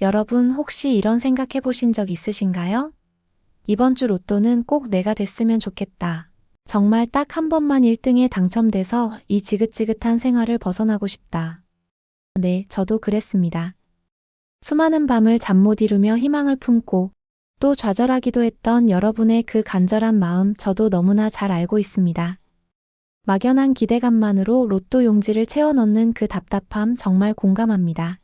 여러분 혹시 이런 생각해 보신 적 있으신가요? 이번 주 로또는 꼭 내가 됐으면 좋겠다. 정말 딱 한 번만 1등에 당첨돼서 이 지긋지긋한 생활을 벗어나고 싶다. 네, 저도 그랬습니다. 수많은 밤을 잠 못 이루며 희망을 품고 또 좌절하기도 했던 여러분의 그 간절한 마음 저도 너무나 잘 알고 있습니다. 막연한 기대감만으로 로또 용지를 채워 넣는 그 답답함 정말 공감합니다.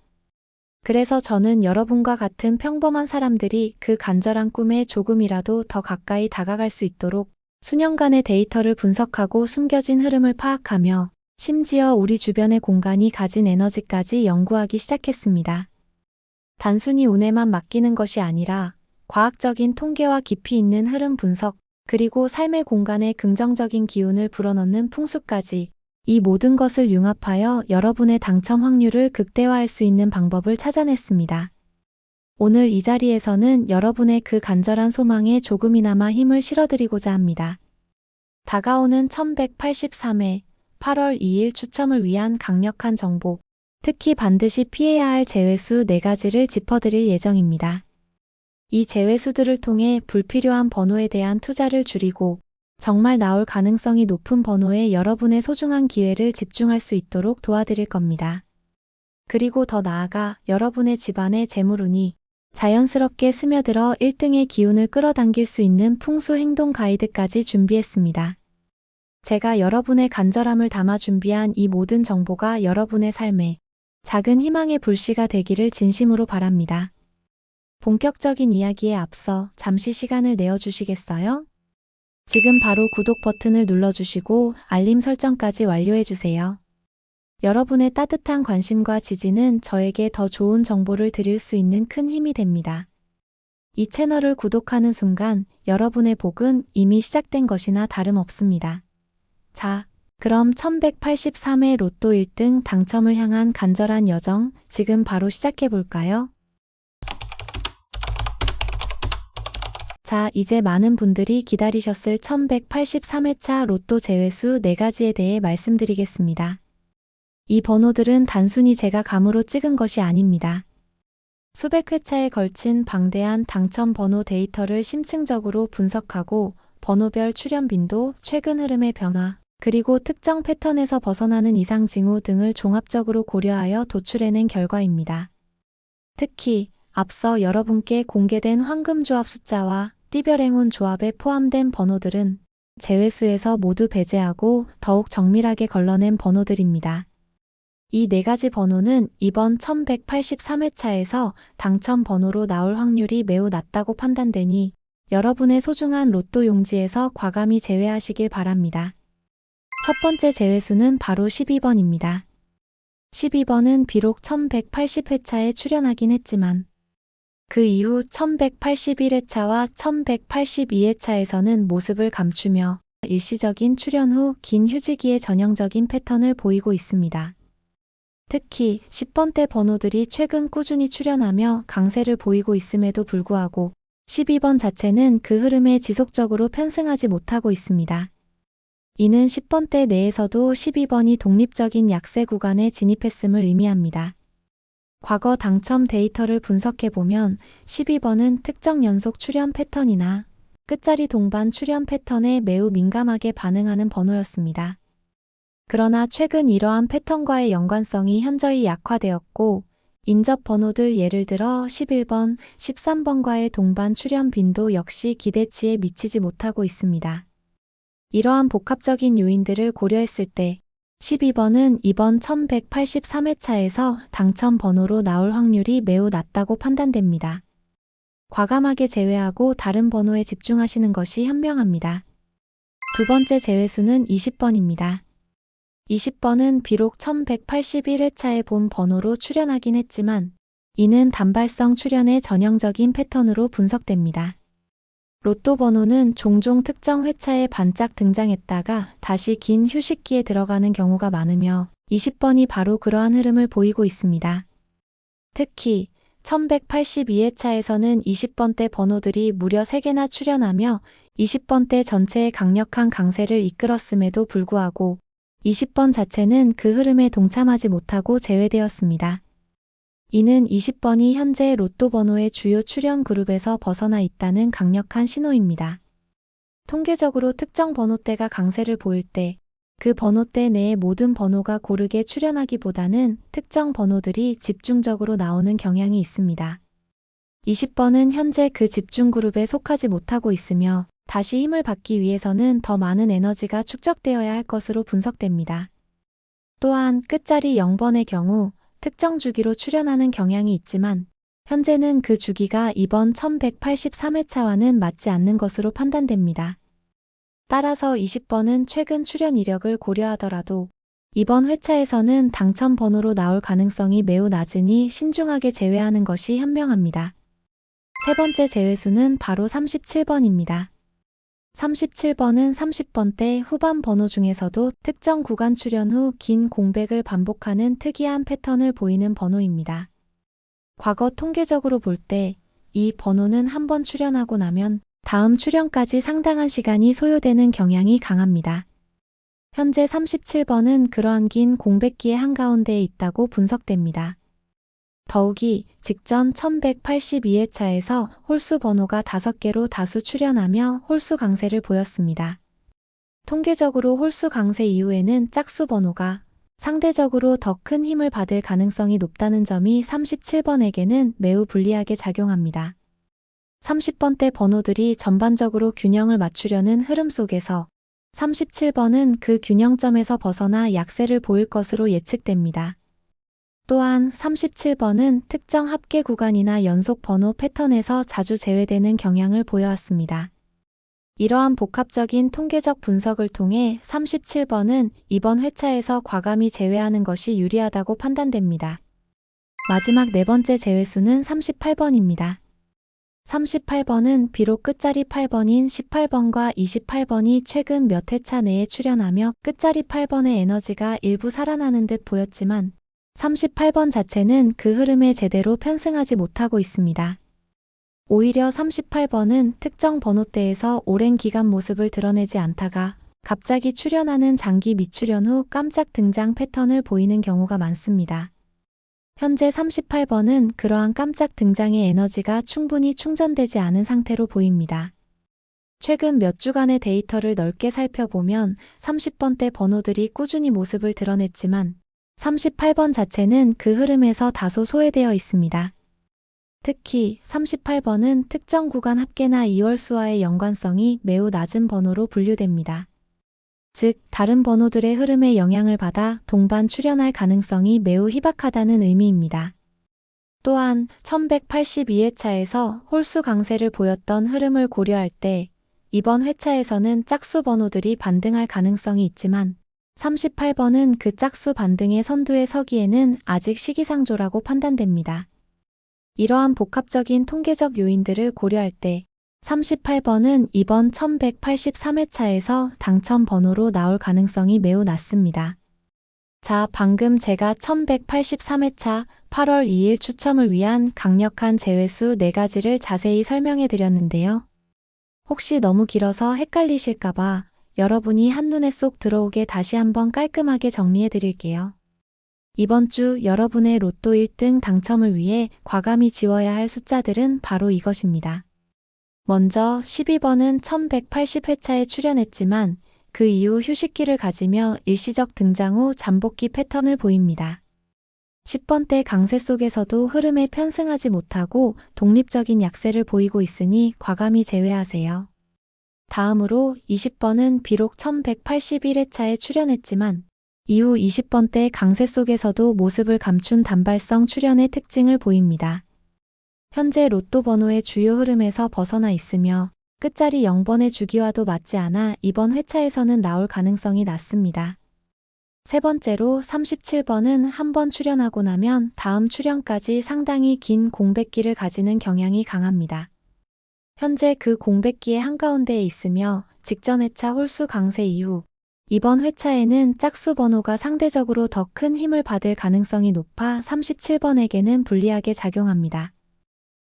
그래서 저는 여러분과 같은 평범한 사람들이 그 간절한 꿈에 조금이라도 더 가까이 다가갈 수 있도록 수년간의 데이터를 분석하고 숨겨진 흐름을 파악하며 심지어 우리 주변의 공간이 가진 에너지까지 연구하기 시작했습니다. 단순히 운에만 맡기는 것이 아니라 과학적인 통계와 깊이 있는 흐름 분석, 그리고 삶의 공간에 긍정적인 기운을 불어넣는 풍수까지 이 모든 것을 융합하여 여러분의 당첨 확률을 극대화할 수 있는 방법을 찾아냈습니다. 오늘 이 자리에서는 여러분의 그 간절한 소망에 조금이나마 힘을 실어드리고자 합니다. 다가오는 1183회 8월 2일 추첨을 위한 강력한 정보, 특히 반드시 피해야 할 제외수 4가지를 짚어드릴 예정입니다. 이 제외수들을 통해 불필요한 번호에 대한 투자를 줄이고 정말 나올 가능성이 높은 번호에 여러분의 소중한 기회를 집중할 수 있도록 도와드릴 겁니다. 그리고 더 나아가 여러분의 집안의 재물운이 자연스럽게 스며들어 1등의 기운을 끌어당길 수 있는 풍수 행동 가이드까지 준비했습니다. 제가 여러분의 간절함을 담아 준비한 이 모든 정보가 여러분의 삶에 작은 희망의 불씨가 되기를 진심으로 바랍니다. 본격적인 이야기에 앞서 잠시 시간을 내어주시겠어요? 지금 바로 구독 버튼을 눌러주시고 알림 설정까지 완료해주세요. 여러분의 따뜻한 관심과 지지는 저에게 더 좋은 정보를 드릴 수 있는 큰 힘이 됩니다. 이 채널을 구독하는 순간 여러분의 복은 이미 시작된 것이나 다름없습니다. 자, 그럼 1183회 로또 1등 당첨을 향한 간절한 여정 지금 바로 시작해볼까요? 자, 이제 많은 분들이 기다리셨을 1183회차 로또 제외수 4가지에 대해 말씀드리겠습니다. 이 번호들은 단순히 제가 감으로 찍은 것이 아닙니다. 수백 회차에 걸친 방대한 당첨 번호 데이터를 심층적으로 분석하고 번호별 출현 빈도, 최근 흐름의 변화, 그리고 특정 패턴에서 벗어나는 이상 징후 등을 종합적으로 고려하여 도출해낸 결과입니다. 특히 앞서 여러분께 공개된 황금조합 숫자와 띠별 행운 조합에 포함된 번호들은 제외수에서 모두 배제하고 더욱 정밀하게 걸러낸 번호들입니다. 이 4가지 번호는 이번 1183회차에서 당첨 번호로 나올 확률이 매우 낮다고 판단되니 여러분의 소중한 로또 용지에서 과감히 제외하시길 바랍니다. 첫 번째 제외수는 바로 12번입니다. 12번은 비록 1180회차에 출연하긴 했지만 그 이후 1181회차와 1182회차에서는 모습을 감추며 일시적인 출연 후 긴 휴지기의 전형적인 패턴을 보이고 있습니다. 특히 10번대 번호들이 최근 꾸준히 출연하며 강세를 보이고 있음에도 불구하고 12번 자체는 그 흐름에 지속적으로 편승하지 못하고 있습니다. 이는 10번대 내에서도 12번이 독립적인 약세 구간에 진입했음을 의미합니다. 과거 당첨 데이터를 분석해보면 12번은 특정 연속 출현 패턴이나 끝자리 동반 출현 패턴에 매우 민감하게 반응하는 번호였습니다. 그러나 최근 이러한 패턴과의 연관성이 현저히 약화되었고 인접 번호들 예를 들어 11번, 13번과의 동반 출현 빈도 역시 기대치에 미치지 못하고 있습니다. 이러한 복합적인 요인들을 고려했을 때 12번은 이번 1183회차에서 당첨 번호로 나올 확률이 매우 낮다고 판단됩니다. 과감하게 제외하고 다른 번호에 집중하시는 것이 현명합니다. 두 번째 제외수는 20번입니다. 20번은 비록 1181회차에 본 번호로 출연하긴 했지만 이는 단발성 출연의 전형적인 패턴으로 분석됩니다. 로또 번호는 종종 특정 회차에 반짝 등장했다가 다시 긴 휴식기에 들어가는 경우가 많으며 20번이 바로 그러한 흐름을 보이고 있습니다. 특히 1182회차에서는 20번대 번호들이 무려 3개나 출연하며 20번대 전체의 강력한 강세를 이끌었음에도 불구하고 20번 자체는 그 흐름에 동참하지 못하고 제외되었습니다. 이는 20번이 현재 로또 번호의 주요 출연 그룹에서 벗어나 있다는 강력한 신호입니다. 통계적으로 특정 번호대가 강세를 보일 때 그 번호대 내의 모든 번호가 고르게 출연하기보다는 특정 번호들이 집중적으로 나오는 경향이 있습니다. 20번은 현재 그 집중 그룹에 속하지 못하고 있으며 다시 힘을 받기 위해서는 더 많은 에너지가 축적되어야 할 것으로 분석됩니다. 또한 끝자리 0번의 경우 특정 주기로 출현하는 경향이 있지만 현재는 그 주기가 이번 1183회차와는 맞지 않는 것으로 판단됩니다. 따라서 20번은 최근 출현 이력을 고려하더라도 이번 회차에서는 당첨 번호로 나올 가능성이 매우 낮으니 신중하게 제외하는 것이 현명합니다. 세 번째 제외수는 바로 37번입니다. 37번은 30번대 후반 번호 중에서도 특정 구간 출현 후 긴 공백을 반복하는 특이한 패턴을 보이는 번호입니다. 과거 통계적으로 볼 때 이 번호는 한 번 출현하고 나면 다음 출현까지 상당한 시간이 소요되는 경향이 강합니다. 현재 37번은 그러한 긴 공백기의 한가운데에 있다고 분석됩니다. 더욱이 직전 1182회차에서 홀수 번호가 5개로 다수 출현하며 홀수 강세를 보였습니다. 통계적으로 홀수 강세 이후에는 짝수 번호가 상대적으로 더 큰 힘을 받을 가능성이 높다는 점이 37번에게는 매우 불리하게 작용합니다. 30번대 번호들이 전반적으로 균형을 맞추려는 흐름 속에서 37번은 그 균형점에서 벗어나 약세를 보일 것으로 예측됩니다. 또한 37번은 특정 합계 구간이나 연속 번호 패턴에서 자주 제외되는 경향을 보여왔습니다. 이러한 복합적인 통계적 분석을 통해 37번은 이번 회차에서 과감히 제외하는 것이 유리하다고 판단됩니다. 마지막 네 번째 제외수는 38번입니다. 38번은 비록 끝자리 8번인 18번과 28번이 최근 몇 회차 내에 출현하며 끝자리 8번의 에너지가 일부 살아나는 듯 보였지만 38번 자체는 그 흐름에 제대로 편승하지 못하고 있습니다. 오히려 38번은 특정 번호대에서 오랜 기간 모습을 드러내지 않다가 갑자기 출현하는 장기 미출현 후 깜짝 등장 패턴을 보이는 경우가 많습니다. 현재 38번은 그러한 깜짝 등장의 에너지가 충분히 충전되지 않은 상태로 보입니다. 최근 몇 주간의 데이터를 넓게 살펴보면 30번대 번호들이 꾸준히 모습을 드러냈지만 38번 자체는 그 흐름에서 다소 소외되어 있습니다. 특히 38번은 특정 구간 합계나 이월수와의 연관성이 매우 낮은 번호로 분류됩니다. 즉, 다른 번호들의 흐름에 영향을 받아 동반 출현할 가능성이 매우 희박하다는 의미입니다. 또한 1182회차에서 홀수 강세를 보였던 흐름을 고려할 때 이번 회차에서는 짝수 번호들이 반등할 가능성이 있지만 38번은 그 짝수 반등의 선두에 서기에는 아직 시기상조라고 판단됩니다. 이러한 복합적인 통계적 요인들을 고려할 때 38번은 이번 1183회차에서 당첨 번호로 나올 가능성이 매우 낮습니다. 자, 방금 제가 1183회차 8월 2일 추첨을 위한 강력한 제외수 4가지를 자세히 설명해 드렸는데요. 혹시 너무 길어서 헷갈리실까봐 여러분이 한눈에 쏙 들어오게 다시 한번 깔끔하게 정리해 드릴게요. 이번 주 여러분의 로또 1등 당첨을 위해 과감히 지워야 할 숫자들은 바로 이것입니다. 먼저 12번은 1180회차에 출연했지만 그 이후 휴식기를 가지며 일시적 등장 후 잠복기 패턴을 보입니다. 10번대 강세 속에서도 흐름에 편승하지 못하고 독립적인 약세를 보이고 있으니 과감히 제외하세요. 다음으로 20번은 비록 1181회차에 출연했지만 이후 20번대 강세 속에서도 모습을 감춘 단발성 출현의 특징을 보입니다. 현재 로또 번호의 주요 흐름에서 벗어나 있으며 끝자리 0번의 주기와도 맞지 않아 이번 회차에서는 나올 가능성이 낮습니다. 세 번째로 37번은 한 번 출현하고 나면 다음 출현까지 상당히 긴 공백기를 가지는 경향이 강합니다. 현재 그 공백기의 한가운데에 있으며 직전 회차 홀수 강세 이후 이번 회차에는 짝수 번호가 상대적으로 더 큰 힘을 받을 가능성이 높아 37번에게는 불리하게 작용합니다.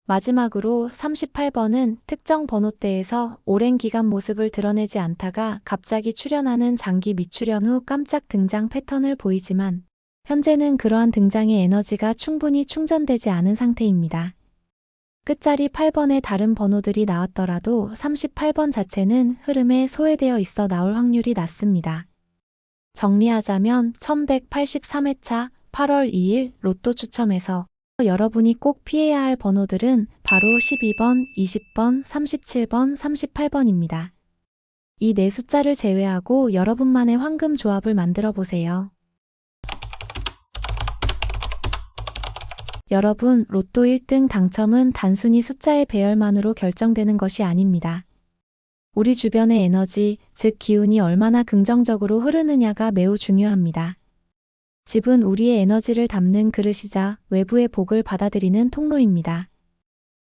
마지막으로 38번은 특정 번호대에서 오랜 기간 모습을 드러내지 않다가 갑자기 출현하는 장기 미출현 후 깜짝 등장 패턴을 보이지만 현재는 그러한 등장의 에너지가 충분히 충전되지 않은 상태입니다. 끝자리 8번의 다른 번호들이 나왔더라도 38번 자체는 흐름에 소외되어 있어 나올 확률이 낮습니다. 정리하자면 1183회차 8월 2일 로또 추첨에서 여러분이 꼭 피해야 할 번호들은 바로 12번, 20번, 37번, 38번입니다. 이 네 숫자를 제외하고 여러분만의 황금 조합을 만들어 보세요. 여러분, 로또 1등 당첨은 단순히 숫자의 배열만으로 결정되는 것이 아닙니다. 우리 주변의 에너지, 즉 기운이 얼마나 긍정적으로 흐르느냐가 매우 중요합니다. 집은 우리의 에너지를 담는 그릇이자 외부의 복을 받아들이는 통로입니다.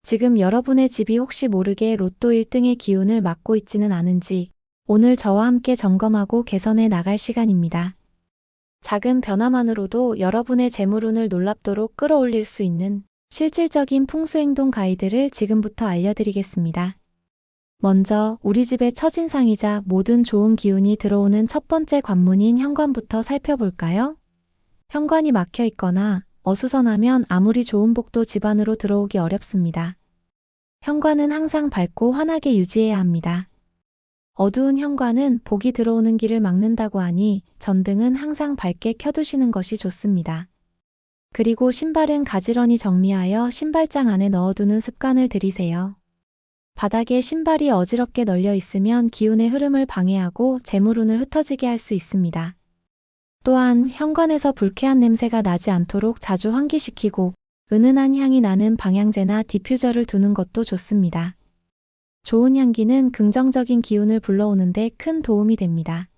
지금 여러분의 집이 혹시 모르게 로또 1등의 기운을 맡고 있지는 않은지 오늘 저와 함께 점검하고 개선해 나갈 시간입니다. 작은 변화만으로도 여러분의 재물운을 놀랍도록 끌어올릴 수 있는 실질적인 풍수행동 가이드를 지금부터 알려드리겠습니다. 먼저 우리 집의 첫인상이자 모든 좋은 기운이 들어오는 첫 번째 관문인 현관부터 살펴볼까요? 현관이 막혀 있거나 어수선하면 아무리 좋은 복도 집 안으로 들어오기 어렵습니다. 현관은 항상 밝고 환하게 유지해야 합니다. 어두운 현관은 복이 들어오는 길을 막는다고 하니 전등은 항상 밝게 켜두시는 것이 좋습니다. 그리고 신발은 가지런히 정리하여 신발장 안에 넣어두는 습관을 들이세요. 바닥에 신발이 어지럽게 널려 있으면 기운의 흐름을 방해하고 재물운을 흩어지게 할 수 있습니다. 또한 현관에서 불쾌한 냄새가 나지 않도록 자주 환기시키고 은은한 향이 나는 방향제나 디퓨저를 두는 것도 좋습니다. 좋은 향기는 긍정적인 기운을 불러오는데 큰 도움이 됩니다.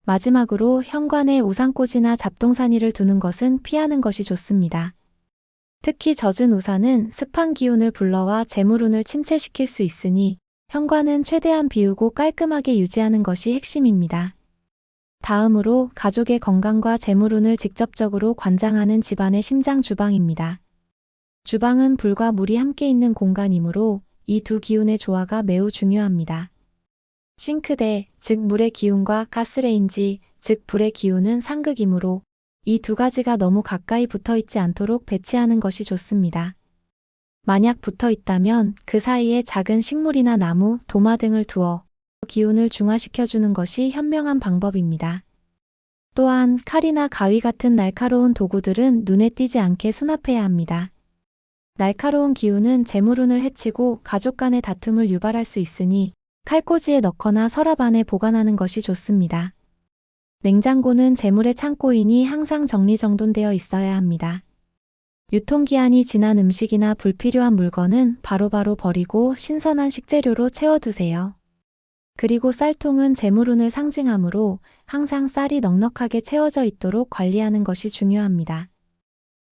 마지막으로 현관에 우산꽂이나 잡동사니를 두는 것은 피하는 것이 좋습니다. 특히 젖은 우산은 습한 기운을 불러와 재물운을 침체시킬 수 있으니 현관은 최대한 비우고 깔끔하게 유지하는 것이 핵심입니다. 다음으로 가족의 건강과 재물운을 직접적으로 관장하는 집안의 심장 주방입니다. 주방은 불과 물이 함께 있는 공간이므로 이 두 기운의 조화가 매우 중요합니다. 싱크대, 즉 물의 기운과 가스레인지, 즉 불의 기운은 상극이므로 이 두 가지가 너무 가까이 붙어 있지 않도록 배치하는 것이 좋습니다. 만약 붙어 있다면 그 사이에 작은 식물이나 나무, 도마 등을 두어 기운을 중화시켜주는 것이 현명한 방법입니다. 또한 칼이나 가위 같은 날카로운 도구들은 눈에 띄지 않게 수납해야 합니다. 날카로운 기운은 재물운을 해치고 가족 간의 다툼을 유발할 수 있으니 칼꽂이에 넣거나 서랍 안에 보관하는 것이 좋습니다. 냉장고는 재물의 창고이니 항상 정리정돈되어 있어야 합니다. 유통기한이 지난 음식이나 불필요한 물건은 바로바로 버리고 신선한 식재료로 채워두세요. 그리고 쌀통은 재물운을 상징하므로 항상 쌀이 넉넉하게 채워져 있도록 관리하는 것이 중요합니다.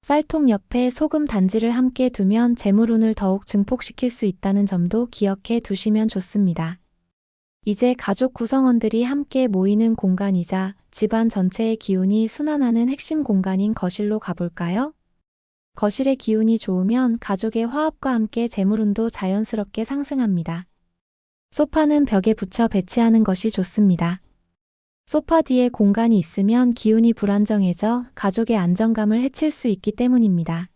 쌀통 옆에 소금 단지를 함께 두면 재물운을 더욱 증폭시킬 수 있다는 점도 기억해 두시면 좋습니다. 이제 가족 구성원들이 함께 모이는 공간이자 집안 전체의 기운이 순환하는 핵심 공간인 거실로 가볼까요? 거실의 기운이 좋으면 가족의 화합과 함께 재물운도 자연스럽게 상승합니다. 소파는 벽에 붙여 배치하는 것이 좋습니다. 소파 뒤에 공간이 있으면 기운이 불안정해져 가족의 안정감을 해칠 수 있기 때문입니다.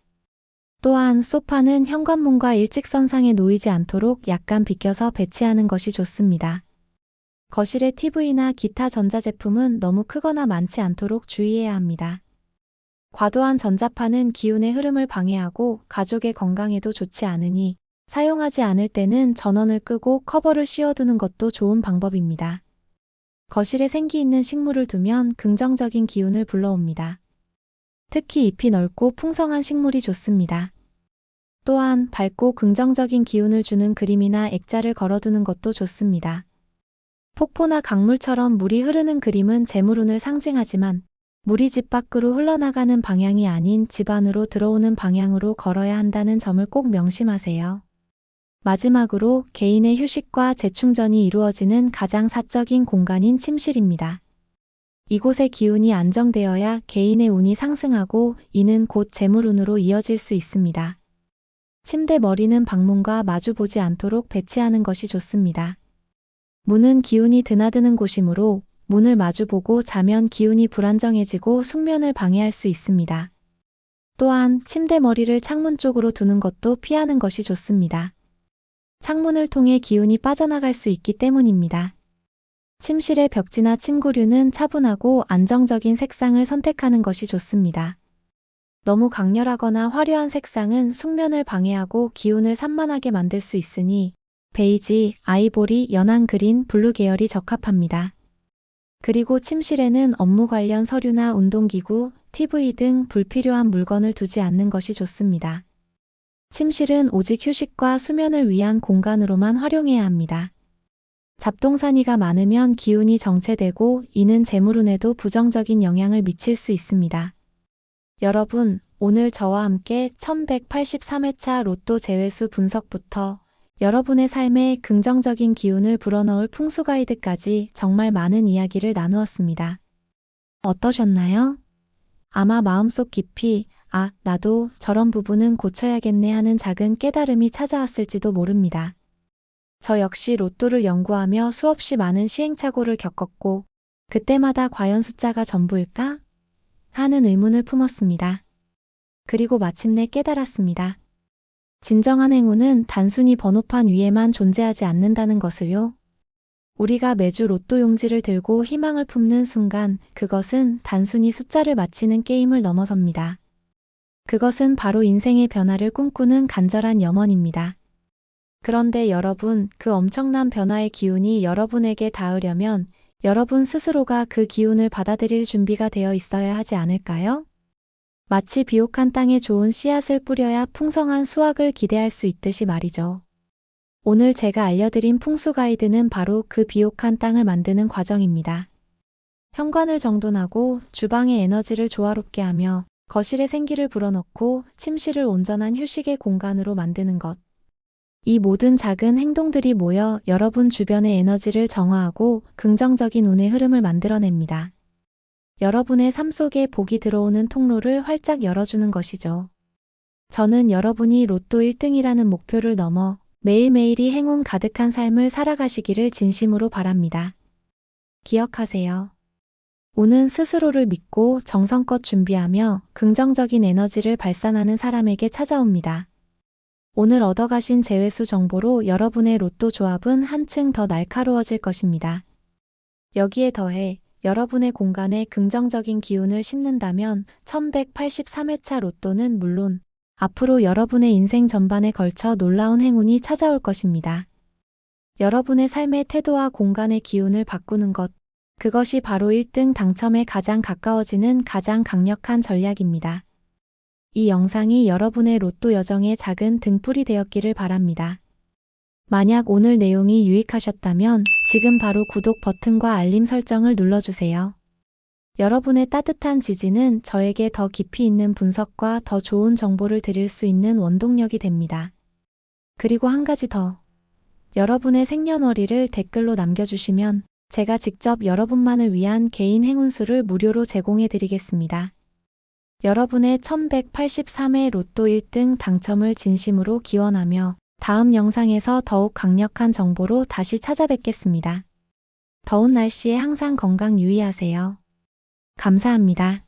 또한 소파는 현관문과 일직선상에 놓이지 않도록 약간 비껴서 배치하는 것이 좋습니다. 거실의 TV나 기타 전자제품은 너무 크거나 많지 않도록 주의해야 합니다. 과도한 전자파는 기운의 흐름을 방해하고 가족의 건강에도 좋지 않으니 사용하지 않을 때는 전원을 끄고 커버를 씌워두는 것도 좋은 방법입니다. 거실에 생기 있는 식물을 두면 긍정적인 기운을 불러옵니다. 특히 잎이 넓고 풍성한 식물이 좋습니다. 또한 밝고 긍정적인 기운을 주는 그림이나 액자를 걸어두는 것도 좋습니다. 폭포나 강물처럼 물이 흐르는 그림은 재물운을 상징하지만 물이 집 밖으로 흘러나가는 방향이 아닌 집 안으로 들어오는 방향으로 걸어야 한다는 점을 꼭 명심하세요. 마지막으로 개인의 휴식과 재충전이 이루어지는 가장 사적인 공간인 침실입니다. 이곳의 기운이 안정되어야 개인의 운이 상승하고 이는 곧 재물운으로 이어질 수 있습니다. 침대 머리는 방문과 마주보지 않도록 배치하는 것이 좋습니다. 문은 기운이 드나드는 곳이므로 문을 마주보고 자면 기운이 불안정해지고 숙면을 방해할 수 있습니다. 또한 침대 머리를 창문 쪽으로 두는 것도 피하는 것이 좋습니다. 창문을 통해 기운이 빠져나갈 수 있기 때문입니다. 침실의 벽지나 침구류는 차분하고 안정적인 색상을 선택하는 것이 좋습니다. 너무 강렬하거나 화려한 색상은 숙면을 방해하고 기운을 산만하게 만들 수 있으니 베이지, 아이보리, 연한 그린, 블루 계열이 적합합니다. 그리고 침실에는 업무 관련 서류나 운동기구, TV 등 불필요한 물건을 두지 않는 것이 좋습니다. 침실은 오직 휴식과 수면을 위한 공간으로만 활용해야 합니다. 잡동사니가 많으면 기운이 정체되고 이는 재물운에도 부정적인 영향을 미칠 수 있습니다. 여러분, 오늘 저와 함께 1183회차 로또 제외수 분석부터 여러분의 삶에 긍정적인 기운을 불어넣을 풍수 가이드까지 정말 많은 이야기를 나누었습니다. 어떠셨나요? 아마 마음속 깊이 나도 저런 부분은 고쳐야겠네 하는 작은 깨달음이 찾아왔을지도 모릅니다. 저 역시 로또를 연구하며 수없이 많은 시행착오를 겪었고 그때마다 과연 숫자가 전부일까? 하는 의문을 품었습니다. 그리고 마침내 깨달았습니다. 진정한 행운은 단순히 번호판 위에만 존재하지 않는다는 것을요. 우리가 매주 로또 용지를 들고 희망을 품는 순간 그것은 단순히 숫자를 맞히는 게임을 넘어섭니다. 그것은 바로 인생의 변화를 꿈꾸는 간절한 염원입니다. 그런데 여러분, 그 엄청난 변화의 기운이 여러분에게 닿으려면 여러분 스스로가 그 기운을 받아들일 준비가 되어 있어야 하지 않을까요? 마치 비옥한 땅에 좋은 씨앗을 뿌려야 풍성한 수확을 기대할 수 있듯이 말이죠. 오늘 제가 알려드린 풍수 가이드는 바로 그 비옥한 땅을 만드는 과정입니다. 현관을 정돈하고 주방의 에너지를 조화롭게 하며 거실에 생기를 불어넣고 침실을 온전한 휴식의 공간으로 만드는 것. 이 모든 작은 행동들이 모여 여러분 주변의 에너지를 정화하고 긍정적인 운의 흐름을 만들어냅니다. 여러분의 삶 속에 복이 들어오는 통로를 활짝 열어주는 것이죠. 저는 여러분이 로또 1등이라는 목표를 넘어 매일매일이 행운 가득한 삶을 살아가시기를 진심으로 바랍니다. 기억하세요. 운은 스스로를 믿고 정성껏 준비하며 긍정적인 에너지를 발산하는 사람에게 찾아옵니다. 오늘 얻어가신 제외수 정보로 여러분의 로또 조합은 한층 더 날카로워질 것입니다. 여기에 더해 여러분의 공간에 긍정적인 기운을 심는다면 1183회차 로또는 물론 앞으로 여러분의 인생 전반에 걸쳐 놀라운 행운이 찾아올 것입니다. 여러분의 삶의 태도와 공간의 기운을 바꾸는 것, 그것이 바로 1등 당첨에 가장 가까워지는 가장 강력한 전략입니다. 이 영상이 여러분의 로또 여정의 작은 등불이 되었기를 바랍니다. 만약 오늘 내용이 유익하셨다면 지금 바로 구독 버튼과 알림 설정을 눌러주세요. 여러분의 따뜻한 지지는 저에게 더 깊이 있는 분석과 더 좋은 정보를 드릴 수 있는 원동력이 됩니다. 그리고 한 가지 더. 여러분의 생년월일을 댓글로 남겨주시면 제가 직접 여러분만을 위한 개인 행운수를 무료로 제공해 드리겠습니다. 여러분의 1183회 로또 1등 당첨을 진심으로 기원하며 다음 영상에서 더욱 강력한 정보로 다시 찾아뵙겠습니다. 더운 날씨에 항상 건강 유의하세요. 감사합니다.